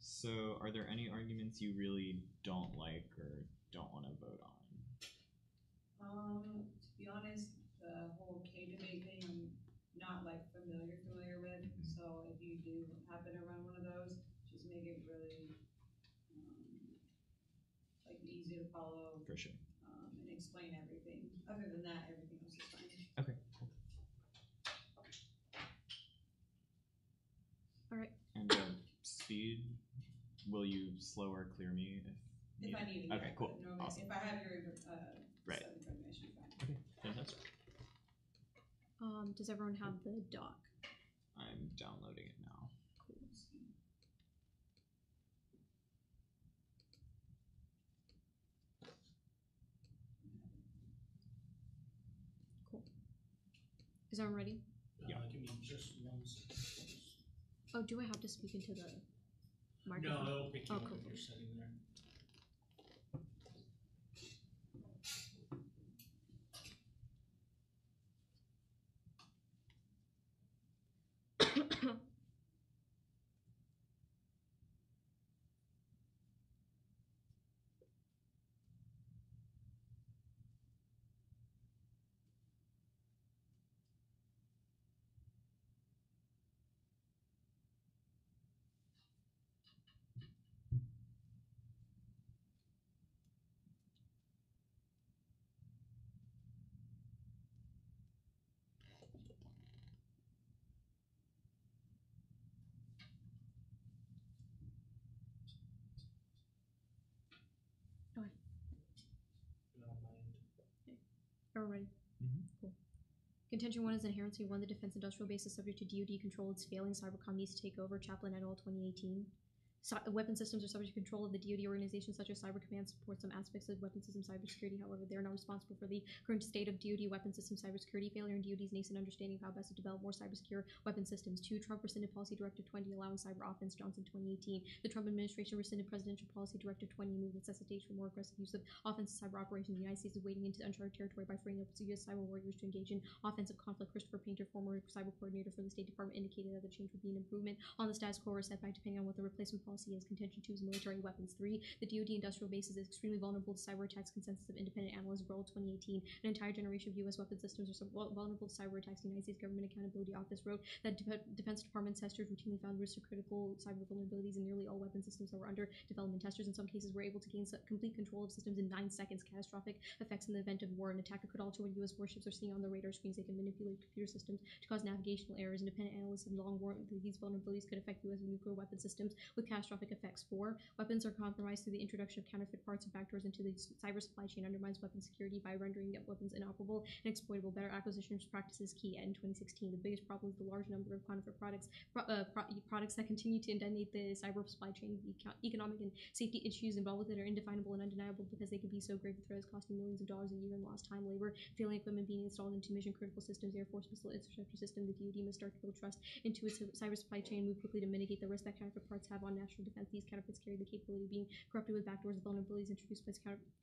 So are there any arguments you really don't like or don't want to vote on? To be honest, the whole K debate thing, I'm not like familiar with. Mm-hmm. So if you do happen to run one of those, just make it really like easy to follow. For sure. And explain everything. Other than that, everything else is fine. Okay. Cool. All right. And speed, will you slow or clear me if I need to? Okay, cool. Normally, awesome. If I have your right. stuff in front of me, I should be fine. Okay, fantastic. Does everyone have the doc? I'm downloading it now. Cool. Cool. Is everyone ready? Yeah. Give me just 1 second. Oh, do I have to speak into the microphone? No, it'll pick you up cool. if you're sitting there. Everyone ready? Mm-hmm. Cool. Contention 1 is inherently 1. The defense industrial base is subject to DoD control. Its failing cybercom needs to take over. Chaplain et al. 2018. Weapon systems are subject to control of the DoD organization, such as Cyber Command supports some aspects of weapon system cybersecurity. However, they are not responsible for the current state of DoD weapon system cybersecurity failure and DoD's nascent understanding of how best to develop more cybersecure weapon systems. 2. Trump rescinded Policy Directive 20 allowing cyber offense. Johnson 2018. The Trump administration rescinded Presidential Policy Directive 20 moved necessitates for more aggressive use of offensive cyber operations. The United States is wading into uncharted territory by freeing up U.S. cyber warriors to engage in offensive conflict. Christopher Painter, former cyber coordinator for the State Department, indicated that the change would be an improvement on the status quo or setback depending on what the replacement policy is. Contention 2 is military weapons. 3. The DoD industrial base is extremely vulnerable to cyber attacks. Consensus of independent analysts, World 2018. An entire generation of U.S. weapon systems are vulnerable to cyber attacks. The United States Government Accountability Office wrote that Defense Department testers routinely found risks of critical cyber vulnerabilities in nearly all weapon systems that were under development. Testers in some cases were able to gain complete control of systems in 9 seconds. Catastrophic effects in the event of war. An attacker could alter what U.S. warships are seeing on the radar screens. They can manipulate computer systems to cause navigational errors. Independent analysts have long warned that these vulnerabilities could affect U.S. nuclear weapon systems with catastrophic effects. 4. Weapons are compromised through the introduction of counterfeit parts and backdoors into the cyber supply chain. Undermines weapon security by rendering weapons inoperable and exploitable. Better acquisition practices key. In 2016, the biggest problem is the large number of counterfeit products that continue to inundate the cyber supply chain. The economic and safety issues involved with it are indefinable and undeniable because they can be so grave the threat is costing millions of dollars a year in lost time, labor, failing equipment being installed into mission critical systems, Air Force missile infrastructure system. The DoD must start to build trust into its cyber supply chain, move quickly to mitigate the risk that counterfeit parts have on national defense. These counterfeits carry the capability of being corrupted with backdoors. Vulnerabilities introduced by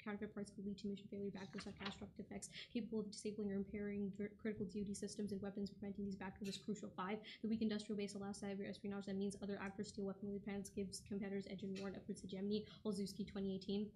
counterfeit parts could lead to mission failure. Backdoors have catastrophic effects capable of disabling or impairing critical DoD systems and weapons. Preventing these backdoors is crucial. 5. The weak industrial base allows cyber espionage. That means other actors steal weaponry plans, gives competitors edge and warrant upwards hegemony. Olszewski 2018.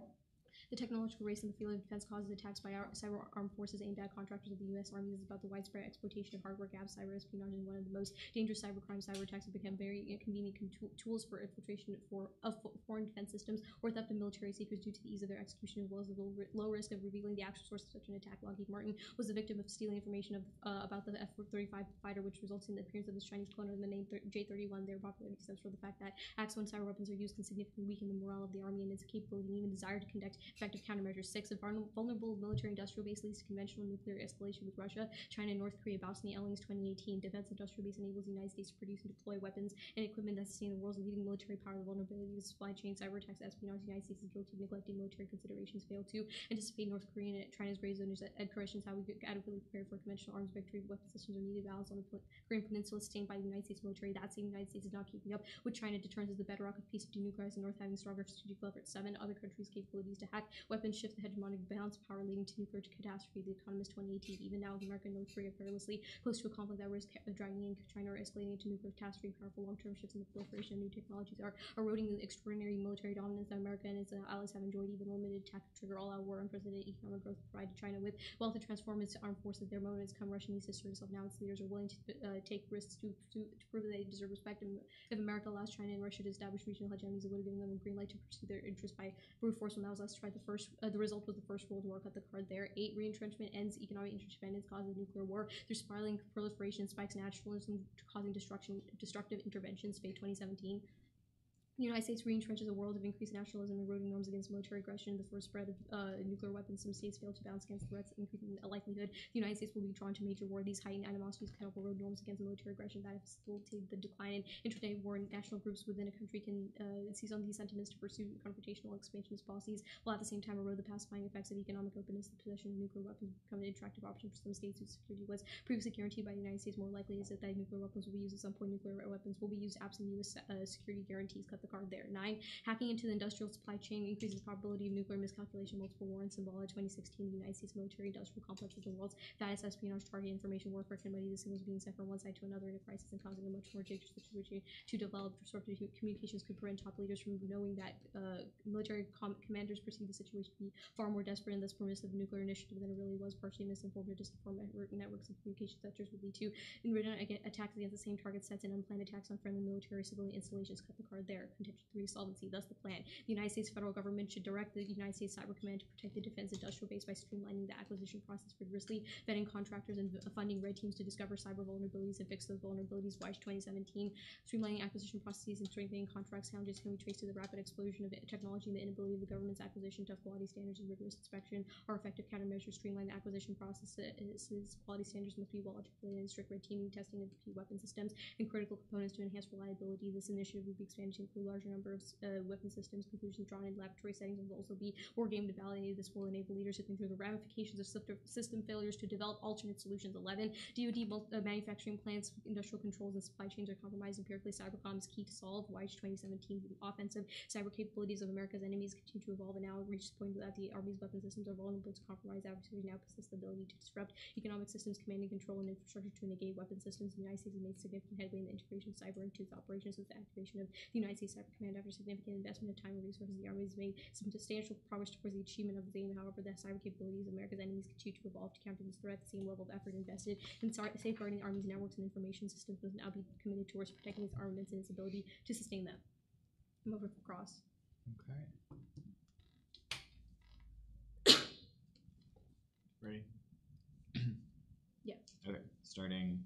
The technological race in the field of defense causes attacks by our cyber armed forces aimed at contractors of the U.S. Army. This is about the widespread exploitation of hardware gaps. Cyber espionage is one of the most dangerous cybercrimes. Cyber attacks have become very inconvenient tools for infiltration of foreign defense systems or theft of military secrets due to the ease of their execution as well as the low risk of revealing the actual source of such an attack. Lockheed Martin was the victim of stealing information about the F-35 fighter, which results in the appearance of this Chinese clone of the name J-31. Their popularity stems from the fact that acts when cyber weapons are used can significantly weaken the morale of the Army and its capability and even desire to conduct effective countermeasures. 6. A vulnerable military industrial base leads to conventional nuclear escalation with Russia, China, and North Korea. Bosnia Ellings 2018. Defense industrial base enables the United States to produce and deploy weapons and equipment that sustain the world's leading military power. The vulnerability of the supply chain, cyber attacks, espionage. The United States is guilty of neglecting military considerations. Fail to anticipate North Korean and China's gray zone. Questions how we get adequately prepared for a conventional arms victory. Weapon systems are needed. Balance on the Korean Peninsula sustained by the United States military. That same United States is not keeping up with China. Deterrence is the bedrock of peace. Denuclearize the North having stronger strategic leverage. 7. Other countries' capabilities to hack weapons shift the hegemonic balance of power, leading to nuclear catastrophe. The Economist 2018. Even now, with America and North Korea perilously close to a conflict that risks dragging in China or escalating into nuclear catastrophe, powerful long-term shifts in the proliferation of new technologies are eroding the extraordinary military dominance that America and its allies have enjoyed. Even limited attack to trigger all-out war, unprecedented economic growth provided China with wealth to transform its armed forces. Their moment has come. Russia needs to assert itself now. Its leaders are willing to take risks to prove that they deserve respect. And if America allows China and Russia to establish regional hegemonies, it would have given them a green light to pursue their interests by brute force. When that was last tried, the result was the First World War. Cut the card there. 8. Re-entrenchment ends economic interdependence, causes nuclear war through spiraling proliferation, spikes nationalism, causing destructive interventions. Fate 2017. The United States re-entrenches a world of increased nationalism, eroding norms against military aggression. The first spread of nuclear weapons. Some states fail to balance against threats, increasing likelihood the United States will be drawn to major war. These heightened animosities can help erode norms against military aggression that have facilitated the decline in intraday war. National groups within a country can seize on these sentiments to pursue confrontational expansionist policies, while at the same time erode the pacifying effects of economic openness. The possession of nuclear weapons will become an attractive option for some states whose security was previously guaranteed by the United States. More likely is it that nuclear weapons will be used at some point. Nuclear weapons will be used absent U.S. Security guarantees. Cut the card there. 9. Hacking into the industrial supply chain increases the probability of nuclear miscalculation. Multiple war and Symbol 2016. The United States military-industrial complex is the world's fattest espionage target. Information warfare can muddy the signals being sent from one side to another in a crisis and causing a much more dangerous situation to develop. Disruptive communications could prevent top leaders from knowing that military commanders perceive the situation to be far more desperate and thus permissive nuclear initiative than it really was. Partially misinformed or disinformed networks and communication sectors would lead to attacks against the same target sets and unplanned attacks on friendly military civilian installations. Cut the card there. Contention 3. Solvency. Thus the plan. The United States federal government should direct the United States Cyber Command to protect the defense industrial base by streamlining the acquisition process, rigorously vetting contractors and funding red teams to discover cyber vulnerabilities and fix those vulnerabilities. WISE 2017. Streamlining acquisition processes and strengthening contract challenges can be traced to the rapid explosion of technology and the inability of the government's acquisition. Tough quality standards and rigorous inspection are effective countermeasures. Streamline the acquisition processes. Quality standards must be well articulated and strict red teaming testing of key weapon systems and critical components to enhance reliability. This initiative will be expanded to include a larger number of weapon systems. Conclusions drawn in laboratory settings will also be war game validated. This will enable leaders to think through the ramifications of system failures to develop alternate solutions. 11. DoD manufacturing plants, industrial controls, and supply chains are compromised empirically. Cybercom is key to solve. WISE 2017. The offensive cyber capabilities of America's enemies continue to evolve and now reach the point that the Army's weapon systems are vulnerable to compromise. Adversaries now possess the ability to disrupt economic systems, command and control, and infrastructure to negate weapon systems. The United States has made significant headway in the integration of cyber into its operations with the activation of the United States Cyber Command. After significant investment of time and resources, the Army has made some substantial progress towards the achievement of the aim. However, the cyber capabilities of America's enemies continue to evolve to counter this threat. The same level of effort invested in safeguarding the Army's networks and information systems must now be committed towards protecting its armaments and its ability to sustain them. I'm over for Cross. Okay. Ready? Yeah. Okay, starting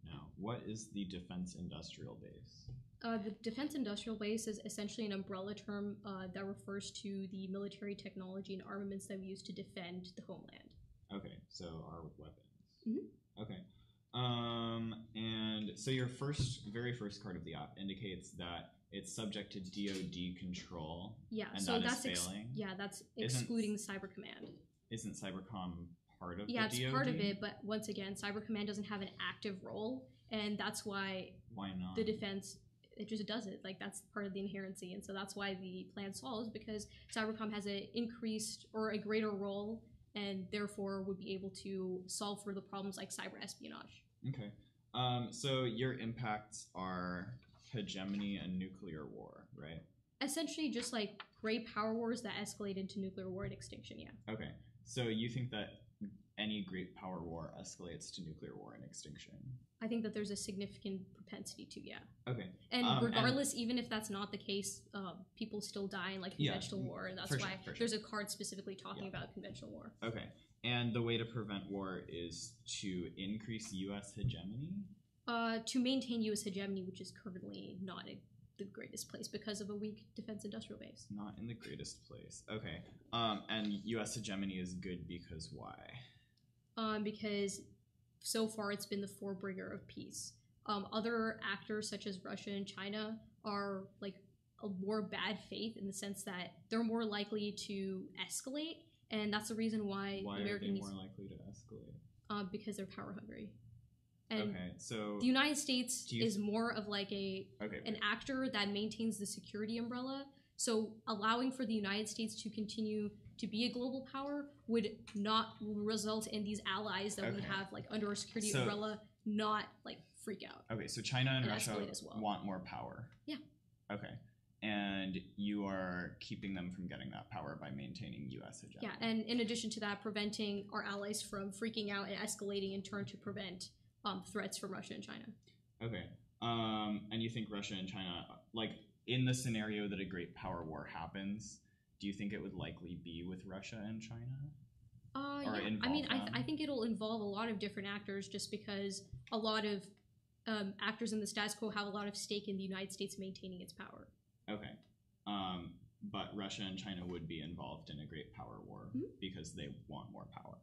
now. What is the defense industrial base? The defense industrial base is essentially an umbrella term that refers to the military technology and armaments that we use to defend the homeland. Okay, so our weapons. Mm-hmm. Okay. And so your very first card of the app indicates that it's subject to DoD control. Yeah, and so that's failing. That's excluding Cyber Command. Isn't Cybercom part of the Yeah, it's DoD? part of it, but once again, Cyber Command doesn't have an active role, and that's why not? The defense, it just does it. Like, that's part of the inherency, and so that's why the plan solves, because Cybercom has an increased or a greater role, and therefore would be able to solve for the problems like cyber espionage. Okay. So your impacts are hegemony and nuclear war, right? Essentially just like great power wars that escalate into nuclear war and extinction, yeah. Okay. So you think that any great power war escalates to nuclear war and extinction? I think that there's a significant propensity to, yeah. Okay. And regardless, even if that's not the case, people still die in like conventional war, and that's why there's a card specifically talking about conventional war. Okay. And the way to prevent war is to increase U.S. hegemony? To maintain U.S. hegemony, which is currently not the greatest place because of a weak defense industrial base. Not in the greatest place. Okay. And U.S. hegemony is good because why? Because so far it's been the forebringer of peace. Other actors such as Russia and China are like a more bad faith in the sense that they're more likely to escalate, and that's the reason why America needs... Why are they more likely to escalate? Because they're power hungry. And okay, so the United States is more of like an actor that maintains the security umbrella. So allowing for the United States to continue to be a global power would not result in these allies that we Okay. have like under our security So- umbrella not like freak out. Okay, so China and And Russia escalate as well. want more power. Yeah. Okay. And you are keeping them from getting that power by maintaining U.S. hegemony. Yeah, and in addition to that, preventing our allies from freaking out and escalating in turn to prevent threats from Russia and China. Okay. And you think Russia and China, like, in the scenario that a great power war happens, do you think it would likely be with Russia and China? Or Yeah. I involve mean, them? I think it'll involve a lot of different actors just because a lot of actors in the status quo have a lot of stake in the United States maintaining its power. Okay. But Russia and China would be involved in a great power war because they want more power.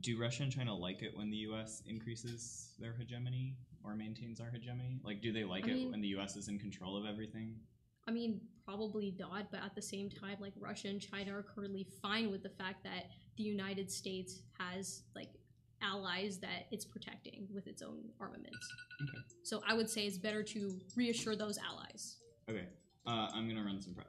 Do Russia and China like it when the U.S. increases their hegemony or maintains our hegemony? Like, do they like it when the U.S. is in control of everything? I mean, probably not, but at the same time, like, Russia and China are currently fine with the fact that the United States has, like, allies that it's protecting with its own armaments. Okay. So I would say it's better to reassure those allies. Okay. I'm going to run some prep.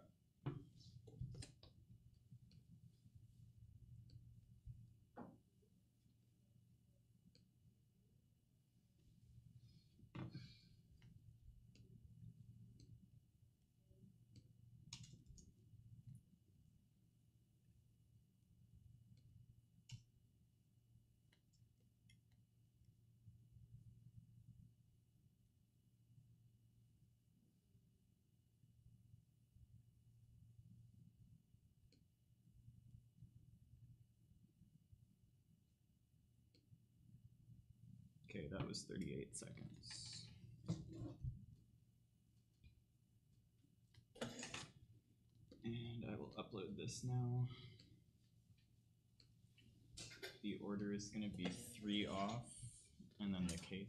Okay, that was 38 seconds. And I will upload this now. The order is going to be 3 off, and then the case.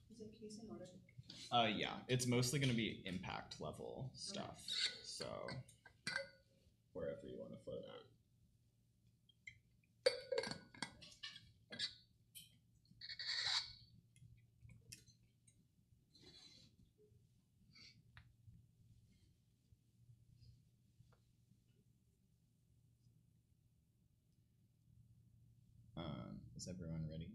Is it case in order? Yeah, it's mostly going to be impact level stuff, so wherever you want to flow that. Is everyone ready?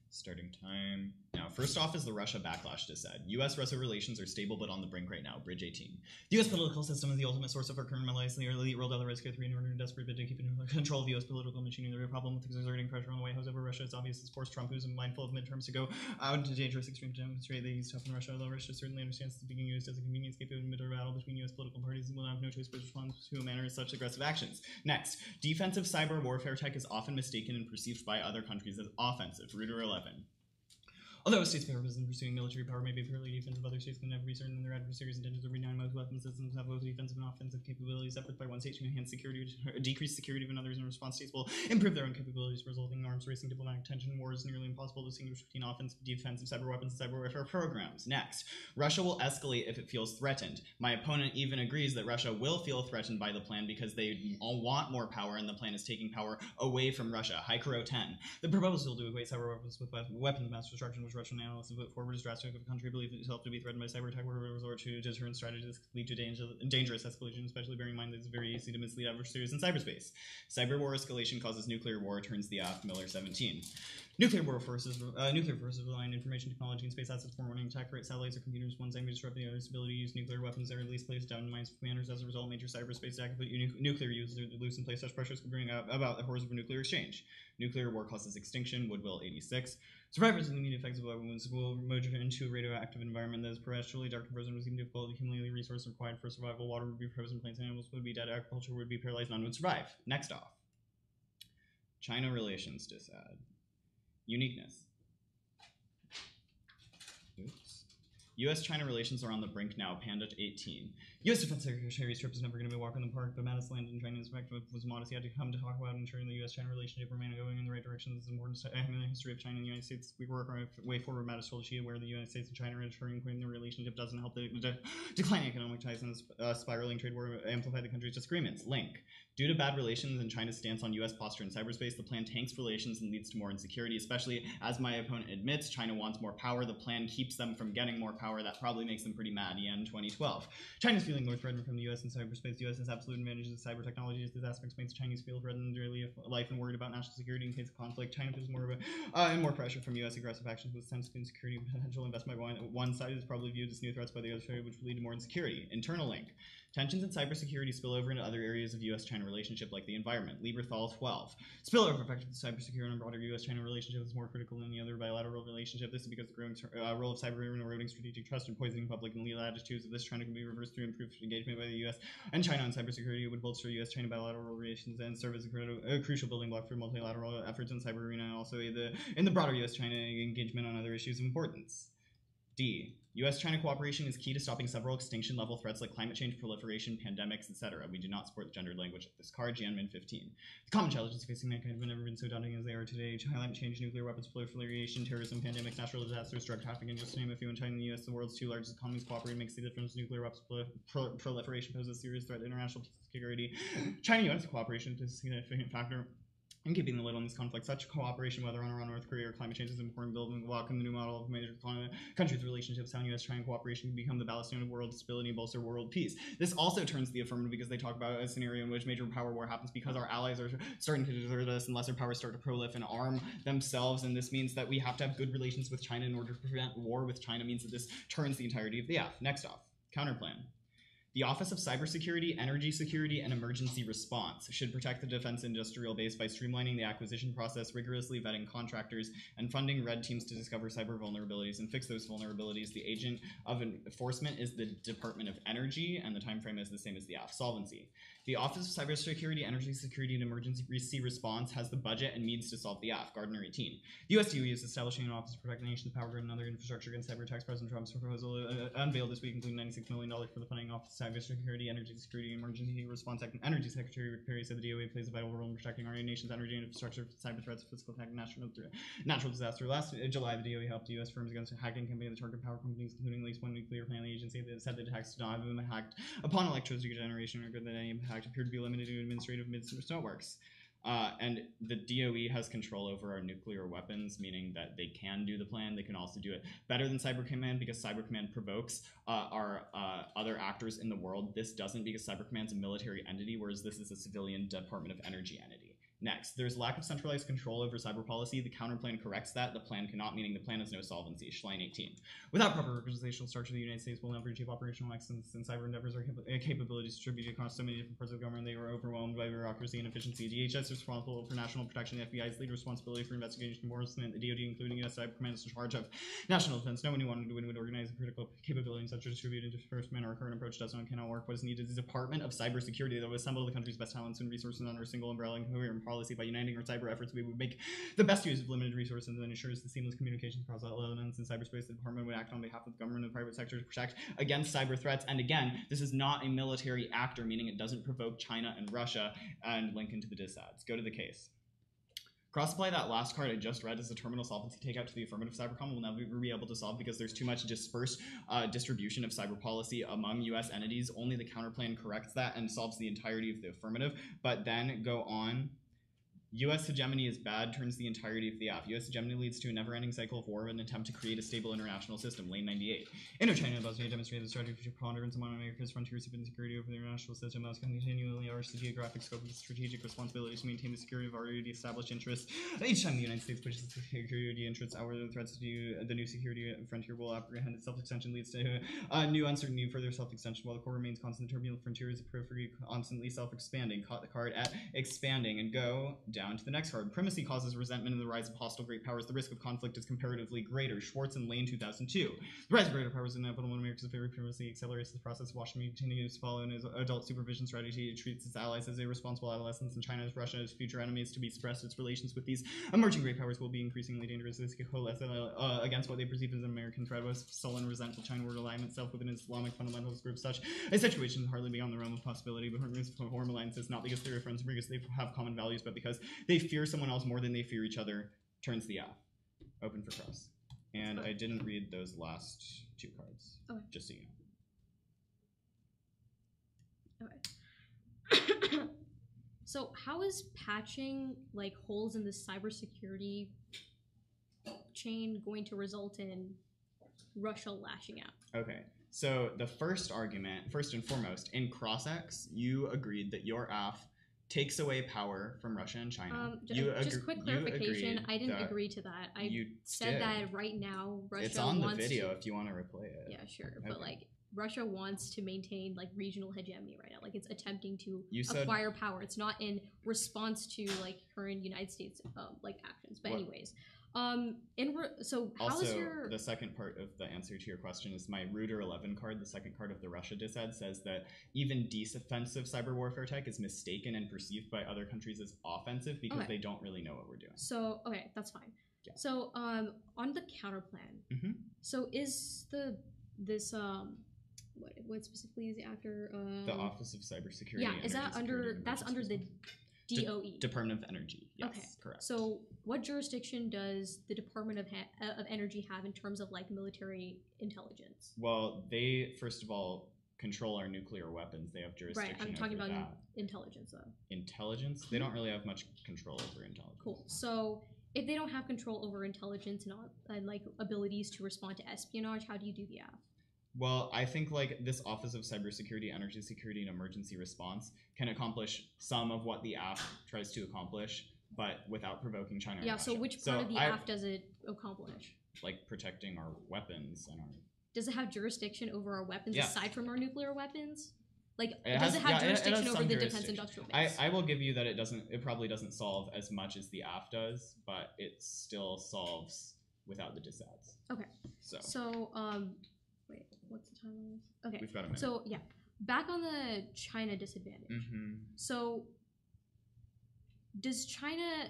Starting time. Now, first off is the Russia backlash said. U.S.-Russia relations are stable but on the brink right now. Bridge 18. The U.S. political system is the ultimate source of our current malaise. The elite rolled out the risk of 3 in order to desperate bid to keep in control of the U.S. political machine. The real problem with exerting pressure on the White House over Russia is obvious. It's forced Trump, who's mindful of midterms, to go out into dangerous extreme to demonstrate that he's tough in Russia. Although Russia certainly understands that being used as a convenience scapegoat in a battle between U.S. political parties will have no choice but to respond to a manner of such aggressive actions. Next, defensive cyber warfare tech is often mistaken and perceived by other countries as offensive. Reuter 11. Although a state's purpose in pursuing military power may be purely defensive, other states can never be certain that their adversaries' intentions are benign. Most weapon systems have both defensive and offensive capabilities. Efforts by one state to enhance security or decrease security of another's in response states will improve their own capabilities, resulting in arms racing, diplomatic tension. War is nearly impossible to distinguish between offensive, defensive, cyber weapons, and cyber warfare programs. Next, Russia will escalate if it feels threatened. My opponent even agrees that Russia will feel threatened by the plan because they all want more power, and the plan is taking power away from Russia. Hikaro 10. The proposal to equate cyber weapons with weapons of mass destruction, which Russian analysts have put forward, is drastic. If a country believes itself to be threatened by cyber attack, will resort to deterrent strategies lead to dangerous escalation, especially bearing in mind that it's very easy to mislead adversaries in cyberspace. Cyber war escalation causes nuclear war, turns the aft. Miller 17. Nuclear forces rely on information technology and space assets for warning attack rate satellites or computers. One segment disrupt the other's ability to use nuclear weapons that are at least placed down in minds of commanders. As a result, major cyberspace attack put nuclear users loose and place such pressures could bring about the horrors of a nuclear exchange. Nuclear war causes extinction. Woodville 86. Survivors of the immediate effects of weapons will emerge into a radioactive environment that is perpetually dark and frozen. It was even difficult. Accumulating resources required for survival. Water would be frozen. Plants and animals would be dead. Agriculture would be paralyzed. None would survive. Next off. China relations add. Uniqueness. Oops. U.S.-China relations are on the brink now. Panda 18. U.S. Defense Secretary's trip is never going to be a walk in the park, but Mattis landed in China's perspective was modest. He had to come to talk about ensuring the U.S.-China relationship remained going in the right direction. This is important in the history of China and the United States. We work our way forward. Mattis told Xi where the United States and China are ensuring the relationship doesn't help the declining economic ties and spiraling trade war amplify the country's disagreements. Link. Due to bad relations and China's stance on U.S. posture in cyberspace, the plan tanks relations and leads to more insecurity, especially as my opponent admits China wants more power. The plan keeps them from getting more power. That probably makes them pretty mad. Yen 2012. China's feeling more threatened from the U.S. in cyberspace. The U.S. has absolute advantages of cyber technologies. This aspect makes the Chinese feel threatened in daily life and worried about national security in case of conflict. China feels more of and more pressure from U.S. aggressive actions with sense of insecurity and potential investment by one side is probably viewed as new threats by the other side, which will lead to more insecurity. Internal link. Tensions in cybersecurity spill over into other areas of U.S.-China relationship, like the environment. Lieberthal 12. Spillover effect of the cybersecurity and broader U.S.-China relationship is more critical than any other bilateral relationship. This is because the growing role of cyber in eroding strategic trust and poisoning public and legal attitudes of this trend can be reversed through improved engagement by the U.S. and China on cybersecurity. It would bolster U.S.-China bilateral relations and serve as a crucial building block for multilateral efforts in cyber arena and also in the broader U.S.-China engagement on other issues of importance. D. U.S.-China cooperation is key to stopping several extinction-level threats like climate change, proliferation, pandemics, etc. We do not support the gendered language of this card. Jianmin 15. The common challenges facing mankind have never been so daunting as they are today. Climate change, nuclear weapons, proliferation, terrorism, pandemics, natural disasters, drug trafficking, just to name a few. In China and the U.S., the world's two largest economies cooperate makes the difference. Nuclear weapons proliferation poses a serious threat to international security. China-U.S. cooperation is a significant factor in keeping the lid on this conflict. Such cooperation, whether on or around North Korea or climate change, is important building block in the new model of major countries' relationships. Sound U.S.-China cooperation can become the ballast stone of world stability and bolster world peace. This also turns the affirmative because they talk about a scenario in which major power war happens because our allies are starting to desert us and lesser powers start to proliferate and arm themselves, and this means that we have to have good relations with China in order to prevent war with China. Means that this turns the entirety of the F. Next off, counterplan. The Office of Cybersecurity, Energy Security, and Emergency Response should protect the defense industrial base by streamlining the acquisition process, rigorously vetting contractors, and funding red teams to discover cyber vulnerabilities and fix those vulnerabilities. The agent of enforcement is the Department of Energy, and the time frame is the same as the AF. Solvency. The Office of Cybersecurity, Energy Security, and Emergency Response has the budget and means to solve the AF. Gardner 18. The US DOE is establishing an office to protect the nation's power grid and other infrastructure against cyber attacks. President Trump's proposal unveiled this week, including $96 million for the funding Office of Cybersecurity, Energy Security, and Emergency Response Act. Energy Secretary Rick Perry said the DOE plays a vital role in protecting our nation's energy infrastructure from cyber threats, physical attack, and natural disaster. Last July, the DOE helped U.S. firms against a hacking campaign that targeted power companies, including at least one nuclear family agency, that said that attacks did not have been hacked upon electricity generation or good that any impact appeared to be limited to administrative networks. And the DOE has control over our nuclear weapons, meaning that they can do the plan. They can also do it better than Cyber Command because Cyber Command provokes our other actors in the world. This doesn't because Cyber Command's a military entity, whereas this is a civilian Department of Energy entity. Next, there's lack of centralized control over cyber policy. The counterplan corrects that. The plan cannot, meaning the plan has no solvency. Schlein 18. Without proper organizational structure, the United States will never achieve operational excellence in cyber endeavors or capabilities distributed across so many different parts of the government. They are overwhelmed by bureaucracy and efficiency. DHS is responsible for national protection. The FBI's lead responsibility for investigation and enforcement. The DoD, including U.S. Cyber Command, is in charge of national defense. No one who wanted to win would organize a critical capability in such a distributed disbursement. Our current approach does not and cannot work. What is needed is a Department of Cybersecurity that will assemble the country's best talents and resources under a single umbrella and coherent policy. By uniting our cyber efforts, we would make the best use of limited resources and ensures the seamless communication across all elements in cyberspace. The department would act on behalf of the government and the private sector to protect against cyber threats. And again, this is not a military actor, meaning it doesn't provoke China and Russia. And link into the disads. Go to the case. Cross-apply that last card I just read as a terminal solvency takeout to the affirmative cybercom will never be able to solve because there's too much dispersed distribution of cyber policy among U.S. entities. Only the counterplan corrects that and solves the entirety of the affirmative. But then go on. U.S. hegemony is bad, turns the entirety of the F. U.S. hegemony leads to a never-ending cycle of war and an attempt to create a stable international system. Lane 98. Indochina and Bosnia demonstrated the strategic preponderance among America's frontiers of insecurity over the international system. Thus, continually arch the geographic scope of the strategic responsibilities to maintain the security of already established interests. Each time the United States pushes its security interests outward, the threats to the new security frontier will apprehend its self-extension leads to new uncertainty, further self-extension. While the core remains constant, turbulent frontiers, the periphery constantly self-expanding. Caught the card at expanding and go down to the next card. Primacy causes resentment and the rise of hostile great powers. The risk of conflict is comparatively greater. Schwartz and Lane, 2002. The rise of greater powers is inevitable when America's favorite primacy accelerates the process. Washington continues to follow in his adult supervision strategy. It treats its allies as irresponsible adolescents, and China as Russia as future enemies. To be suppressed, its relations with these emerging great powers will be increasingly dangerous as they coalesce against what they perceive as an American threat. Was sullen, resentful China would align itself with an Islamic fundamentalist group. Such a situation is hardly beyond the realm of possibility, but form alliances not because they're friends, because they have common values, but because they fear someone else more than they fear each other. Turns the F. Open for cross. And I didn't read those last two cards. Okay. Just so you know. Okay. So how is patching like holes in the cybersecurity chain going to result in Russia lashing out? Okay. So the first argument, first and foremost, in CrossX, you agreed that your AF takes away power from Russia and China. Just quick clarification, I didn't agree to that. I said that right now Russia It's on the wants video to, if you want to replay it. yeah, sure. Okay. But like Russia wants to maintain like regional hegemony right now. Like it's attempting to You said- acquire power. It's not in response to like current United States like actions. But What- anyways, so how Also, is your the second part of the answer to your question is my Reuter 11 card, the second card of the Russia disad, says that even defensive cyber warfare tech is mistaken and perceived by other countries as offensive because Okay. they don't really know what we're doing. so okay, that's fine. Yeah. So on the counter plan, Mhm. so is this what specifically is the actor The Office of Cybersecurity. yeah, and is that Energy under Security and that's under the Emergency DOE? Department of Energy. Yes, Okay. correct. So what jurisdiction does the Department of Energy have in terms of like military intelligence? Well, they first of all control our nuclear weapons. They have jurisdiction Right, I'm talking over about that. intelligence though. Intelligence. They don't really have much control over intelligence. Cool. So if they don't have control over intelligence and like abilities to respond to espionage, how do you do the AF? Well, I think like this Office of Cybersecurity, Energy Security, and Emergency Response can accomplish some of what the AF tries to accomplish, but without provoking China. Yeah, or so Russia. which part of the AF does it accomplish? Like protecting our weapons and our. Does it have jurisdiction over our weapons Yeah. aside from our nuclear weapons? Like, It does has- it have yeah, it has jurisdiction some over the defense jurisdiction. industrial base? I will give you that it doesn't. It probably doesn't solve as much as the AF does, but it still solves without the disads. Okay. So Wait, what's the time on this? Okay. we've got a minute. So yeah, back on the China disadvantage. Mm-hmm. So does China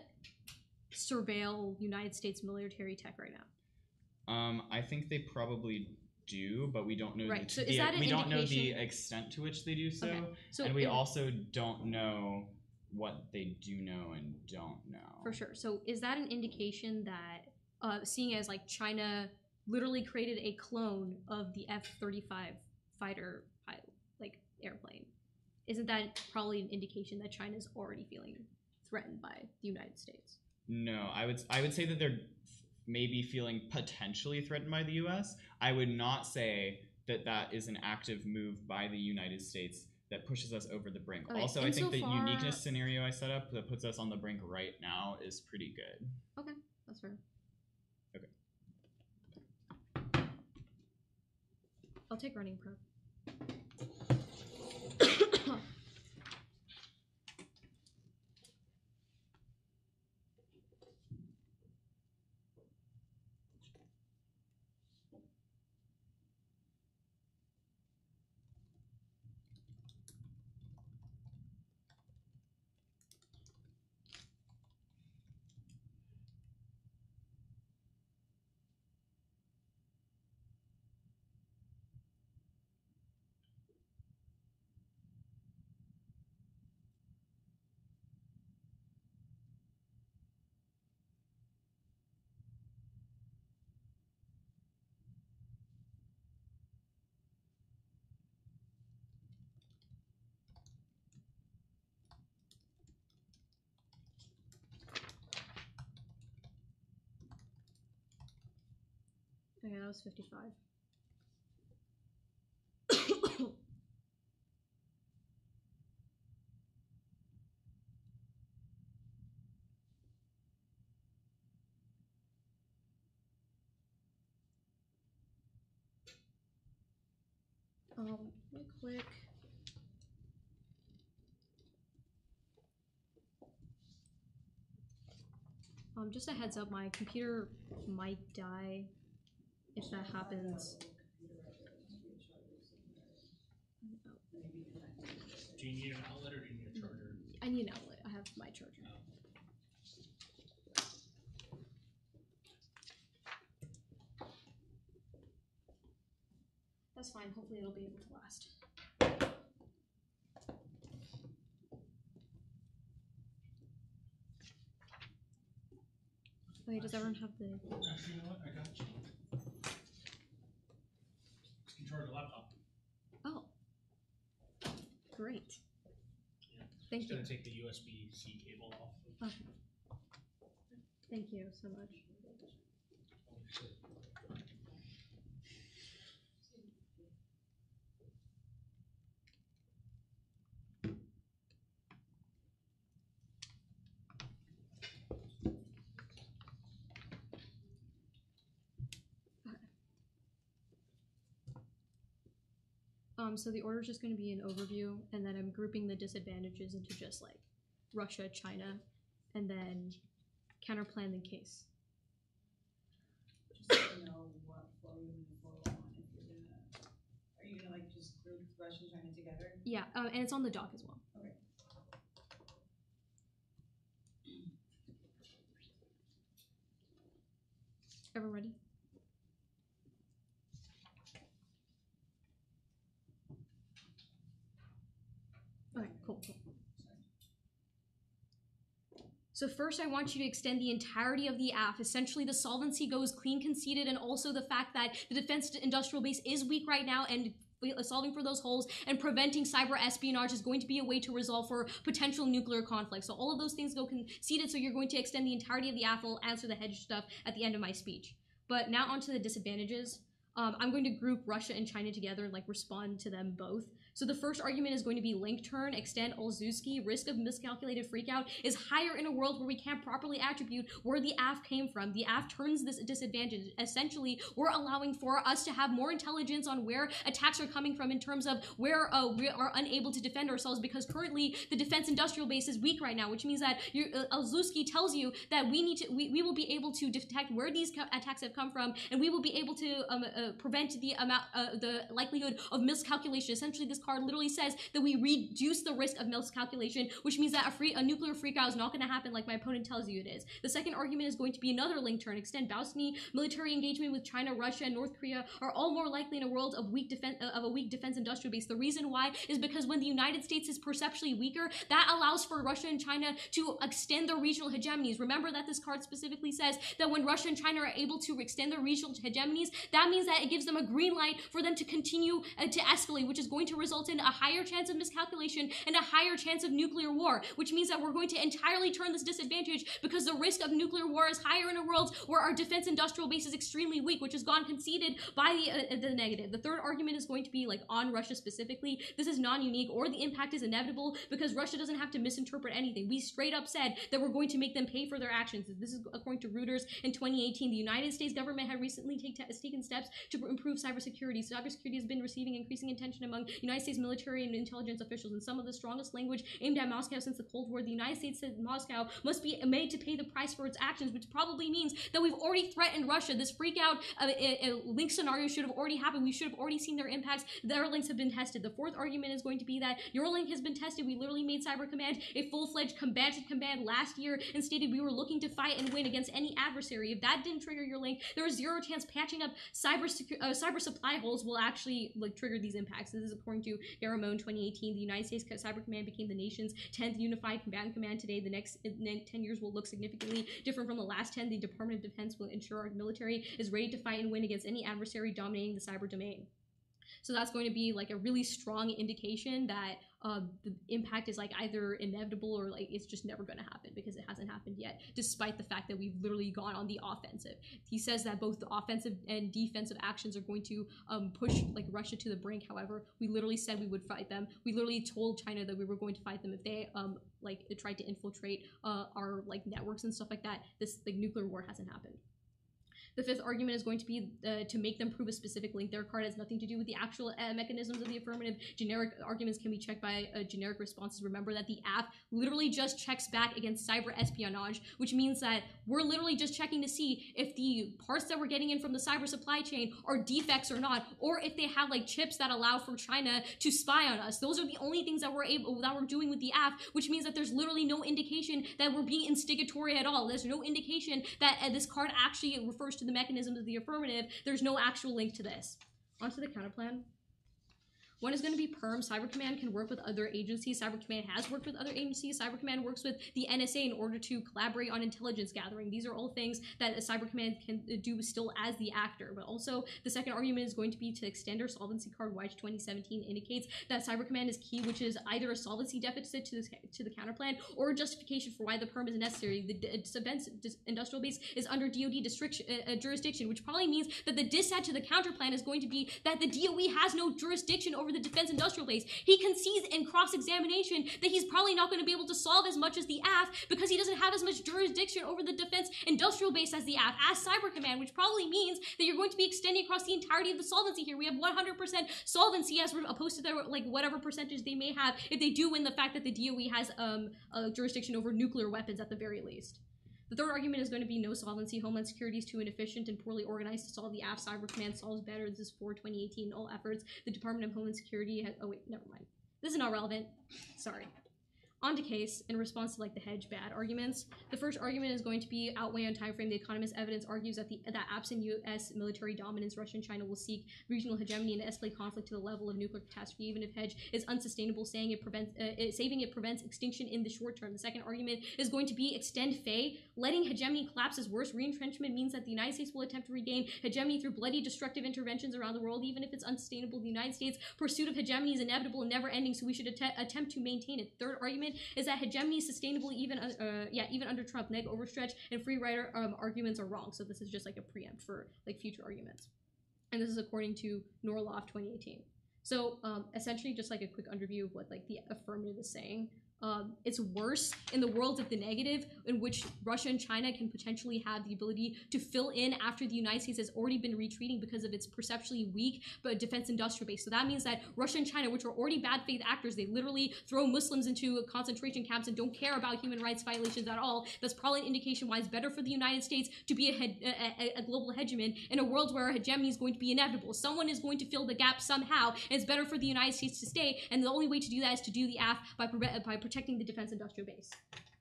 surveil United States military tech right now? I think they probably do, but we don't know. Right, so is that an we don't know the indication- extent to which they do so, Okay. So and we if- also don't know what they do know and don't know. For sure. So is that an indication that, seeing as like China literally created a clone of the F-35 fighter like airplane, isn't that probably an indication that China's already feeling threatened by the United States? No, I would say that they're maybe feeling potentially threatened by the U.S. I would not say that that is an active move by the United States that pushes us over the brink. Okay, Also, I think the insofar- uniqueness scenario I set up that puts us on the brink right now is pretty good. Okay, that's fair. Okay. I'll take running pro. Okay, that was 55. Real quick. Just a heads up, my computer might die if that happens. Do you need an outlet or do you need a charger? I need an outlet. I have my charger. That's fine. Hopefully it'll be able to last. Okay, does everyone have the... Actually, you know what? I got you. You can charge a laptop. Oh. Great. Yeah. Thank Just you. gonna take the USB-C cable off. Okay. Thank you so much. So the order is just going to be an overview, and then I'm grouping the disadvantages into just like Russia, China, and then counterplan in case. Just to know what flow you're gonna follow on if you're gonna, are you gonna like just group Russia and China together? Yeah, and it's on the dock as well. Okay. Everyone ready? Okay, cool. So first I want you to extend the entirety of the AF. Essentially the solvency goes clean conceded, and also the fact that the defense industrial base is weak right now, and solving for those holes and preventing cyber espionage is going to be a way to resolve for potential nuclear conflict. So all of those things go conceded, so you're going to extend the entirety of the AF. I'll answer the hedge stuff at the end of my speech. But now onto the disadvantages. I'm going to group Russia and China together and like respond to them both. So the first argument is going to be link turn, extend Olszewski. Risk of miscalculated freakout is higher in a world where we can't properly attribute where the AF came from. The AF turns this disadvantage. Essentially, we're allowing for us to have more intelligence on where attacks are coming from in terms of where we are unable to defend ourselves, because currently the defense industrial base is weak right now, which means that Olszewski tells you that we will be able to detect where these attacks have come from, and we will be able to prevent the likelihood of miscalculation. Essentially, this card literally says that we reduce the risk of miscalculation, which means that a nuclear freakout is not going to happen like my opponent tells you it is. The second argument is going to be another link turn, extend Bausny. Military engagement with China, Russia, and North Korea are all more likely in a world of a weak defense industrial base. The reason why is because when the United States is perceptually weaker, that allows for Russia and China to extend their regional hegemonies. Remember that this card specifically says that when Russia and China are able to extend their regional hegemonies, that means that it gives them a green light for them to continue to escalate, which is going to result in a higher chance of miscalculation and a higher chance of nuclear war, which means that we're going to entirely turn this disadvantage because the risk of nuclear war is higher in a world where our defense industrial base is extremely weak, which has gone conceded by the negative. The third argument is going to be like on Russia specifically. This is non-unique, or the impact is inevitable because Russia doesn't have to misinterpret anything. We straight up said that we're going to make them pay for their actions. This is according to Reuters in 2018. The United States government had recently taken steps to improve cybersecurity. Cybersecurity has been receiving increasing attention among United States military and intelligence officials, and some of the strongest language aimed at Moscow since the Cold War. The United States said Moscow must be made to pay the price for its actions, which probably means that we've already threatened Russia. This freakout link scenario should have already happened. We should have already seen their impacts. Their links have been tested. The fourth argument is going to be that your link has been tested. We literally made Cyber Command a full-fledged combatant command last year and stated we were looking to fight and win against any adversary. If that didn't trigger your link, there is zero chance patching up cyber supply holes will actually trigger these impacts. This is according to Garamone 2018. The United States Cyber Command became the nation's 10th unified combatant command. Today, the next 10 years will look significantly different from the last 10. The Department of Defense will ensure our military is ready to fight and win against any adversary dominating the cyber domain. So that's going to be like a really strong indication that the impact is like either inevitable or like it's just never going to happen, because it hasn't happened yet, despite the fact that we've literally gone on the offensive. He says that both the offensive and defensive actions are going to push like Russia to the brink. However, we literally said we would fight them. We literally told China that we were going to fight them if they tried to infiltrate our like networks and stuff like that. This like nuclear war hasn't happened. The fifth argument is going to be to make them prove a specific link. Their card has nothing to do with the actual mechanisms of the affirmative. Generic arguments can be checked by generic responses. Remember that the app literally just checks back against cyber espionage, which means that we're literally just checking to see if the parts that we're getting in from the cyber supply chain are defects or not, or if they have like chips that allow for China to spy on us. Those are the only things that we're doing with the app, which means that there's literally no indication that we're being instigatory at all. There's no indication that this card actually refers to the mechanisms of the affirmative. There's no actual link to this. Onto the counterplan. One is going to be PERM. Cyber Command can work with other agencies. Cyber Command has worked with other agencies. Cyber Command works with the NSA in order to collaborate on intelligence gathering. These are all things that a Cyber Command can do still as the actor. But also, the second argument is going to be to extend our solvency card. Which 2017 indicates that Cyber Command is key, which is either a solvency deficit to the counterplan or a justification for why the PERM is necessary. The defense industrial base is under DoD jurisdiction, which probably means that the dissent to the counterplan is going to be that the DOE has no jurisdiction over the defense industrial base. He concedes in cross-examination that he's probably not going to be able to solve as much as the AF because he doesn't have as much jurisdiction over the defense industrial base as the AF, as Cyber Command, which probably means that you're going to be extending across the entirety of the solvency here. We have 100% solvency as opposed to their, like, whatever percentage they may have if they do win the fact that the DOE has a jurisdiction over nuclear weapons at the very least. The third argument is going to be no solvency. Homeland Security is too inefficient and poorly organized to solve the AF. Cyber Command solves better. This is for 2018 all efforts. The Department of Homeland Security has... Oh, wait, never mind. This is not relevant. Sorry. On to case, in response to like the hedge bad arguments. The first argument is going to be outweigh on time frame. The Economist evidence argues that that absent U.S. military dominance, Russia and China will seek regional hegemony and escalate conflict to the level of nuclear catastrophe. Even if hedge is unsustainable, saving it prevents extinction in the short term. The second argument is going to be extend FAE. Letting hegemony collapse is worse. Reentrenchment means that the United States will attempt to regain hegemony through bloody, destructive interventions around the world. Even if it's unsustainable, the United States' pursuit of hegemony is inevitable and never ending, so we should attempt to maintain it. Third argument is that hegemony is sustainable even under Trump. Neg overstretch and free rider arguments are wrong. So this is just like a preempt for like future arguments. And this is according to Norloff 2018. So essentially just like a quick underview of what like the affirmative is saying. It's worse in the world of the negative, in which Russia and China can potentially have the ability to fill in after the United States has already been retreating because of its perceptually weak but defense industrial base. So that means that Russia and China, which are already bad faith actors, they literally throw Muslims into concentration camps and don't care about human rights violations at all. That's probably an indication why it's better for the United States to be a global hegemon in a world where hegemony is going to be inevitable. Someone is going to fill the gap somehow, and it's better for the United States to stay, and the only way to do that is to do the AF by protecting the defense industrial base.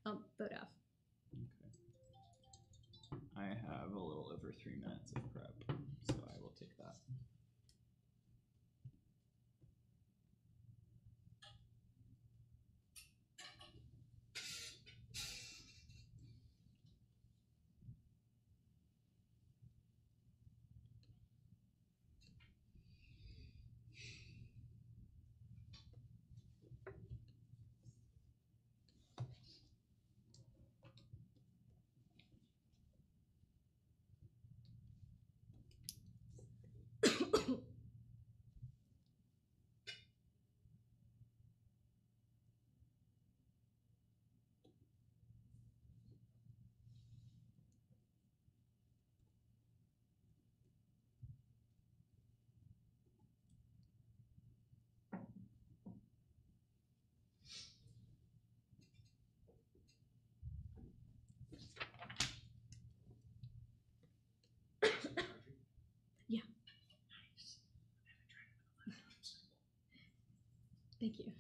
Vote F. Okay. I have a little over 3 minutes of prep, so I will take that. Yeah. Thank you.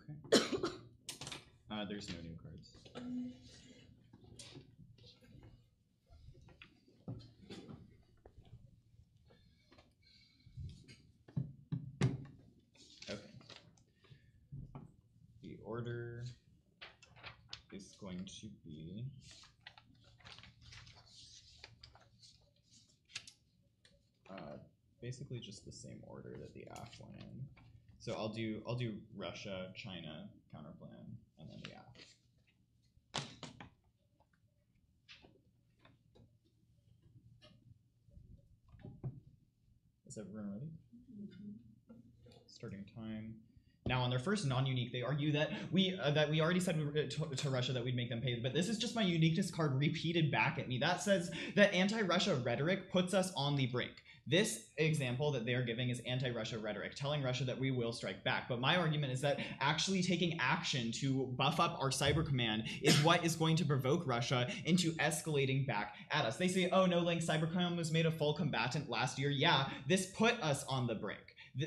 Okay. There's no new cards. Okay. The order is going to be basically just the same order that the AF went in. So I'll do Russia, China, counterplan, and then the AF. Is everyone ready? Starting time. Now, on their first non-unique, they argue that we already said to Russia that we'd make them pay, but this is just my uniqueness card repeated back at me. That says that anti-Russia rhetoric puts us on the brink. This example that they are giving is anti-Russia rhetoric, telling Russia that we will strike back. But my argument is that actually taking action to buff up our cyber command is what is going to provoke Russia into escalating back at us. They say, oh no, Link, Cybercom was made a full combatant last year. Yeah, this put us on the brink.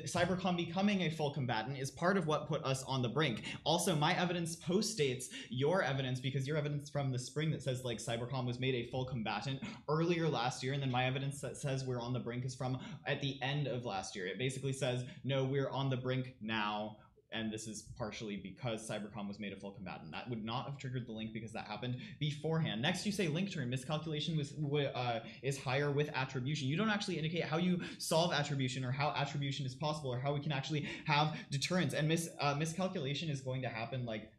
Cybercom becoming a full combatant is part of what put us on the brink. Also, my evidence postdates your evidence, because your evidence from the spring that says like Cybercom was made a full combatant earlier last year, and then my evidence that says we're on the brink is from at the end of last year. It basically says, no, we're on the brink now, and this is partially because Cybercom was made a full combatant. That would not have triggered the link because that happened beforehand. Next, you say link turn. Miscalculation is higher with attribution. You don't actually indicate how you solve attribution or how attribution is possible or how we can actually have deterrence. And miscalculation is going to happen like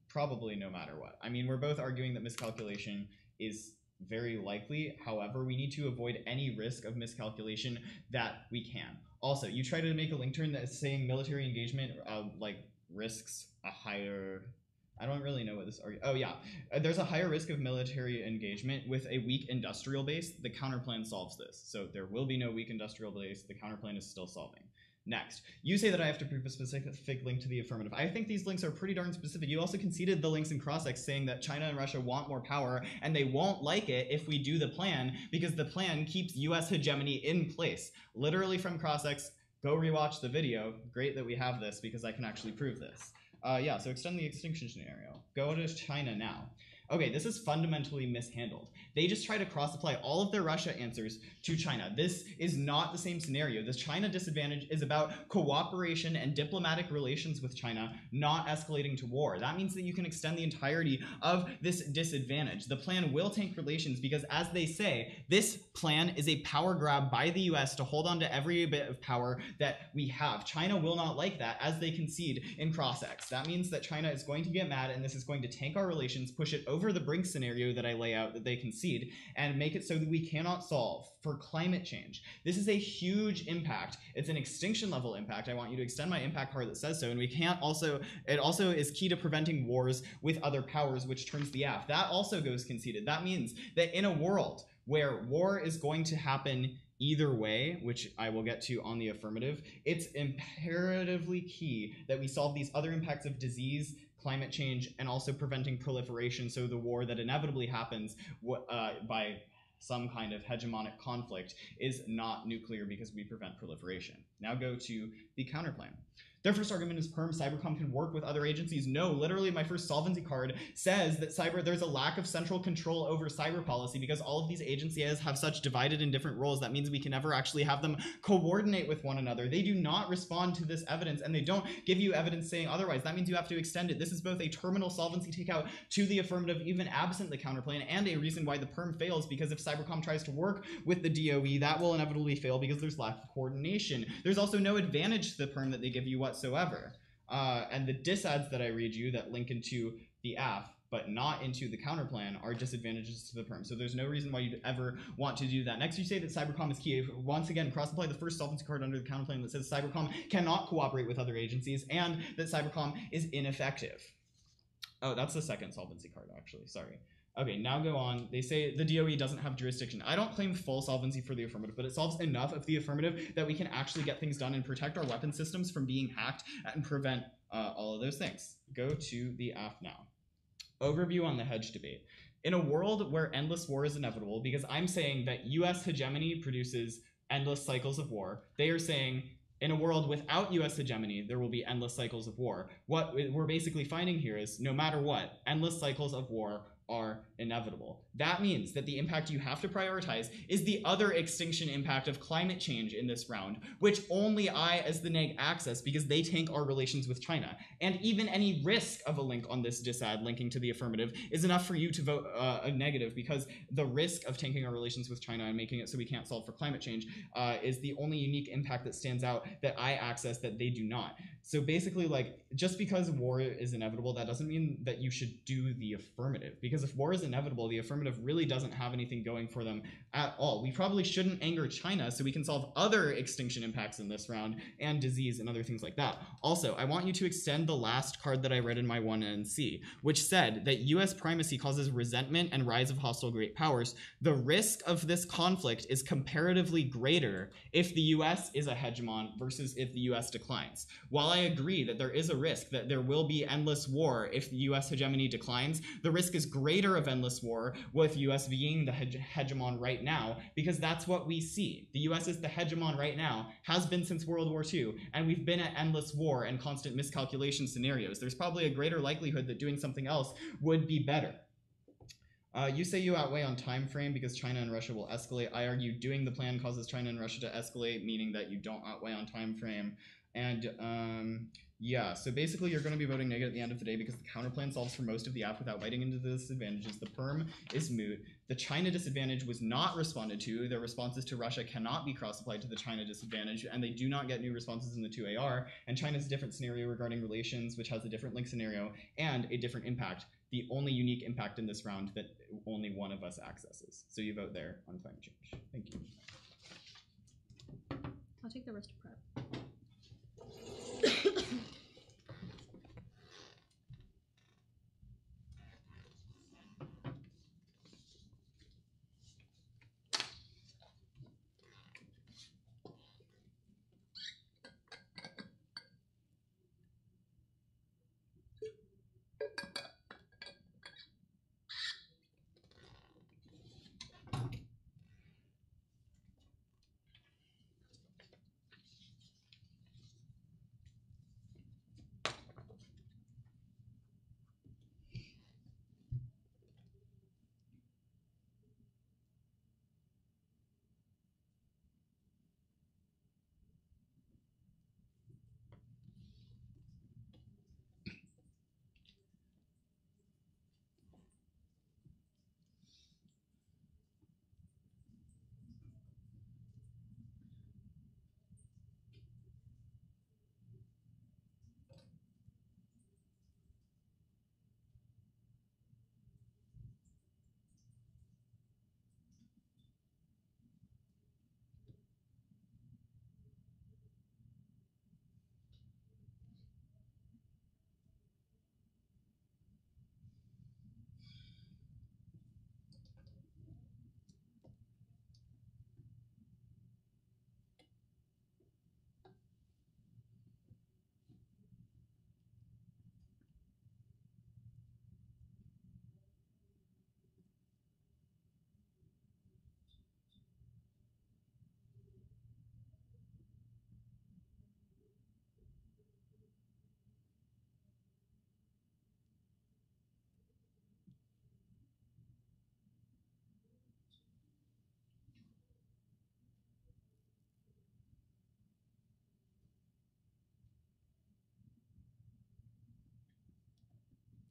probably no matter what. I mean, we're both arguing that miscalculation is very likely. However, we need to avoid any risk of miscalculation that we can. Also, you try to make a link turn that is saying military engagement like risks a higher... I don't really know what this... Oh yeah, there's a higher risk of military engagement with a weak industrial base. The counterplan solves this. So there will be no weak industrial base. The counterplan is still solving. Next, you say that I have to prove a specific link to the affirmative. I think these links are pretty darn specific. You also conceded the links in cross-X saying that China and Russia want more power, and they won't like it if we do the plan, because the plan keeps US hegemony in place. Literally from cross-X, go rewatch the video. Great that we have this, because I can actually prove this. Yeah, so extend the extinction scenario. Go to China now. Okay, this is fundamentally mishandled. They just try to cross-apply all of their Russia answers to China. This is not the same scenario. This China disadvantage is about cooperation and diplomatic relations with China, not escalating to war. That means that you can extend the entirety of this disadvantage. The plan will tank relations because, as they say, this plan is a power grab by the US to hold on to every bit of power that we have. China will not like that, as they concede in cross-X. That means that China is going to get mad, and this is going to tank our relations, push it over the brink scenario that I lay out that they concede, and make it so that we cannot solve for climate change. This is a huge impact. It's an extinction level impact. I want you to extend my impact card that says so, and we can't also, it also is key to preventing wars with other powers, which turns the AF. That also goes conceded. That means that in a world where war is going to happen either way, which I will get to on the affirmative, it's imperatively key that we solve these other impacts of disease, climate change, and also preventing proliferation, so the war that inevitably happens by some kind of hegemonic conflict is not nuclear, because we prevent proliferation. Now go to the counterplan. Their first argument is perm Cybercom can work with other agencies. No, literally my first solvency card says that there's a lack of central control over cyber policy because all of these agencies have such divided and different roles. That means we can never actually have them coordinate with one another. They do not respond to this evidence, and they don't give you evidence saying otherwise. That means you have to extend it. This is both a terminal solvency takeout to the affirmative, even absent the counterplan, and a reason why the perm fails, because if Cybercom tries to work with the DOE, that will inevitably fail because there's lack of coordination. There's also no advantage to the perm that they give you whatsoever. And the disads that I read you that link into the AF but not into the counterplan are disadvantages to the perm. So there's no reason why you'd ever want to do that. Next, you say that Cybercom is key. Once again, cross-apply the first solvency card under the counterplan that says Cybercom cannot cooperate with other agencies and that Cybercom is ineffective. Oh, that's the second solvency card, actually. Sorry. Okay, now go on. They say the DOE doesn't have jurisdiction. I don't claim full solvency for the affirmative, but it solves enough of the affirmative that we can actually get things done and protect our weapon systems from being hacked and prevent all of those things. Go to the AF now. Overview on the hedge debate. In a world where endless war is inevitable, because I'm saying that US hegemony produces endless cycles of war, they are saying In a world without US hegemony, there will be endless cycles of war. What we're basically finding here is, no matter what, endless cycles of war are inevitable. That means that the impact you have to prioritize is the other extinction impact of climate change in this round, which only I as the neg access because they tank our relations with China. And even any risk of a link on this disad linking to the affirmative is enough for you to vote a negative, because the risk of tanking our relations with China and making it so we can't solve for climate change is the only unique impact that stands out that I access that they do not. So basically, like, just because war is inevitable, that doesn't mean that you should do the affirmative. Because if war is inevitable, the affirmative really doesn't have anything going for them at all. We probably shouldn't anger China so we can solve other extinction impacts in this round and disease and other things like that. Also, I want you to extend the last card that I read in my 1NC, which said that US primacy causes resentment and rise of hostile great powers. The risk of this conflict is comparatively greater if the US is a hegemon versus if the US declines. While I agree that there is a risk that there will be endless war if the US hegemony declines, the risk is greater of endless war with US being the hegemon right now, because that's what we see. The US is the hegemon right now, has been since World War II, and we've been at endless war and constant miscalculation scenarios. There's probably a greater likelihood that doing something else would be better. You say you outweigh on time frame because China and Russia will escalate. I argue doing the plan causes China and Russia to escalate, meaning that you don't outweigh on time frame. And yeah, so basically you're going to be voting negative at the end of the day because the counterplan solves for most of the app without biting into the disadvantages. The perm is moot. The China disadvantage was not responded to. Their responses to Russia cannot be cross-applied to the China disadvantage, and they do not get new responses in the 2AR. And China's a different scenario regarding relations, which has a different link scenario and a different impact. The only unique impact in this round that only one of us accesses. So you vote there on climate change. Thank you. I'll take the rest of prep.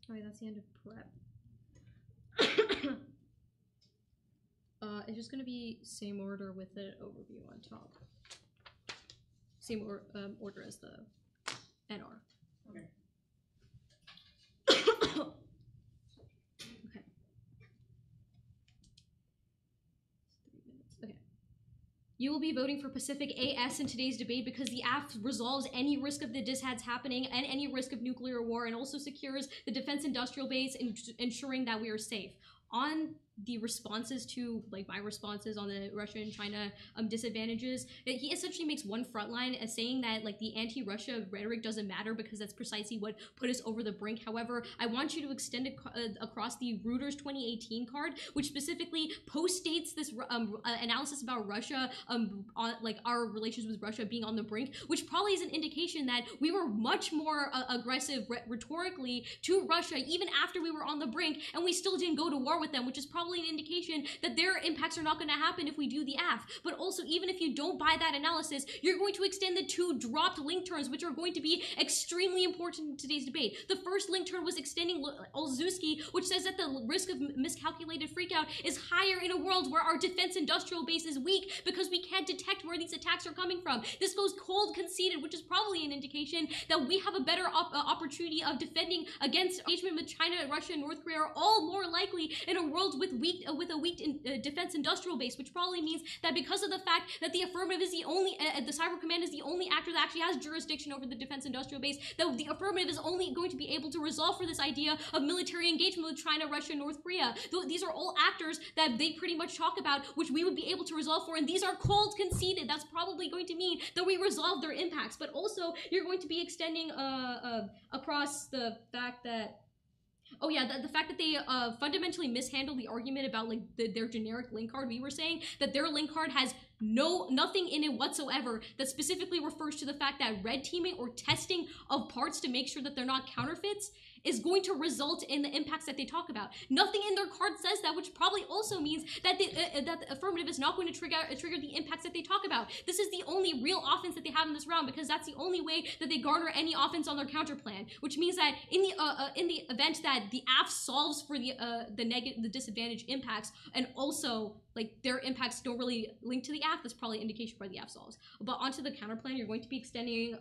Alright, that's the end of prep. It's just gonna be same order with an overview on top. Same order as the NR. Okay. Okay. 3 minutes. Okay. You will be voting for Pacific AS in today's debate because the act resolves any risk of the dishads happening and any risk of nuclear war, and also secures the defense industrial base, ensuring that we are safe. On the responses to like my responses on the Russia and China disadvantages. He essentially makes one front line as saying that like the anti-Russia rhetoric doesn't matter because that's precisely what put us over the brink. However, I want you to extend it across the Reuters 2018 card, which specifically post-states this analysis about Russia, on like our relations with Russia being on the brink, which probably is an indication that we were much more aggressive rhetorically to Russia even after we were on the brink, and we still didn't go to war with them, which is probably an indication that their impacts are not going to happen if we do the AF. But also, even if you don't buy that analysis, you're going to extend the two dropped link turns, which are going to be extremely important in today's debate. The first link turn was extending Olszewski, which says that the risk of miscalculated freakout is higher in a world where our defense industrial base is weak because we can't detect where these attacks are coming from. This goes cold conceded, which is probably an indication that we have a better opportunity of defending against engagement with China, Russia, and North Korea are all more likely in a world with a weak defense industrial base, which probably means that because of the fact that the affirmative is the only, the Cyber Command is the only actor that actually has jurisdiction over the defense industrial base, that the affirmative is only going to be able to resolve for this idea of military engagement with China, Russia, and North Korea. These are all actors that they pretty much talk about, which we would be able to resolve for, and these are cold conceded. That's probably going to mean that we resolve their impacts, but also you're going to be extending across the fact that the fact that they fundamentally mishandled the argument about like their generic link card. We were saying that their link card has nothing in it whatsoever that specifically refers to the fact that red teaming or testing of parts to make sure that they're not counterfeits is going to result in the impacts that they talk about. Nothing in their card says that, which probably also means that that the affirmative is not going to trigger the impacts that they talk about. This is the only real offense that they have in this round, because that's the only way that they garner any offense on their counter plan. Which means that in the event that the AF solves for the disadvantaged impacts, and also like their impacts don't really link to the AF, that's probably an indication why the AF solves. But onto the counter plan, you're going to be extending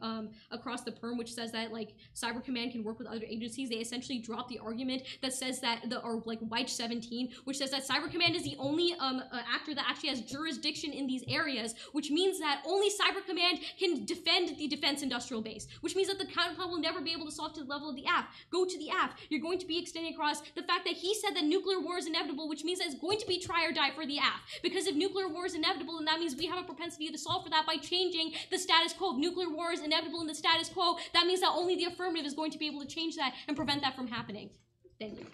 across the perm, which says that like Cyber Command can work with other agencies. They essentially drop the argument that says that or like White 17, which says that Cyber Command is the only actor that actually has jurisdiction in these areas, which means that only Cyber Command can defend the defense industrial base, which means that the counter plan will never be able to solve to the level of the AF. Go to the AF. You're going to be extending across the fact that he said that nuclear war is inevitable, which means that it's going to be try or die for the AF. Because if nuclear war is inevitable, then that means we have a propensity to solve for that by changing the status quo. If nuclear war is inevitable in the status quo, that means that only the affirmative is going to be able to change that and prevent that from happening. Thank you.